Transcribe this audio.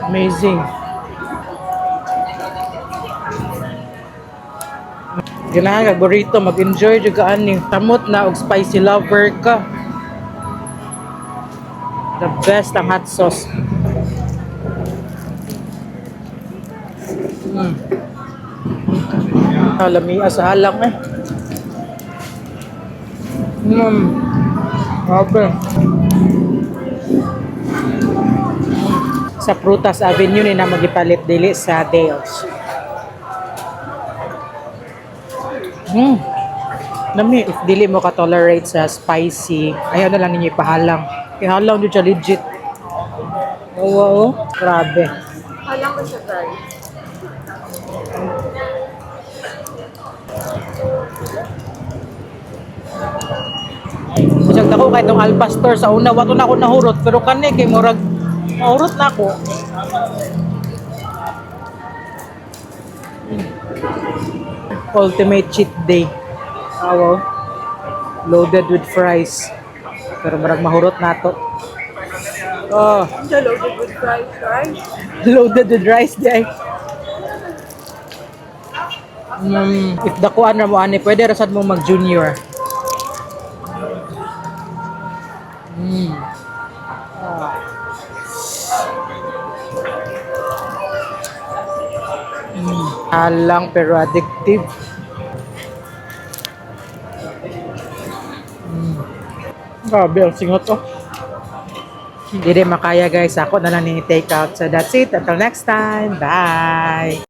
Amazing. Ganahan kag burrito, mag-enjoy jud ka ani. Tamot na og spicy lover ka. The best ang hot sauce. Lamia sa halang eh. Grabe. Sa Prutas Avenue ni na magipalit dili sa Dales. Nami, if dili mo ka-tolerate sa spicy, ayaw na lang ninyo ipahalang. Ihalang nyo siya legit. Oo, grabe. Halang ko siya, guys. Masag ako kahit itong Al Pastor sa una, wato na ako nahurot. Pero kani, kay murag, nahurot na ako. Ultimate cheat day. Wow. Loaded with fries. Pero murag mahurot na to. Oh, The loaded with fries, right? loaded with rice day. If dakuan na mo ani, pwede rasad mo mag-junior. Alang pero addictive. Grabe ang singot oh. Hindi rin makaya guys. Ako na lang ni take out. So that's it. Until next time. Bye!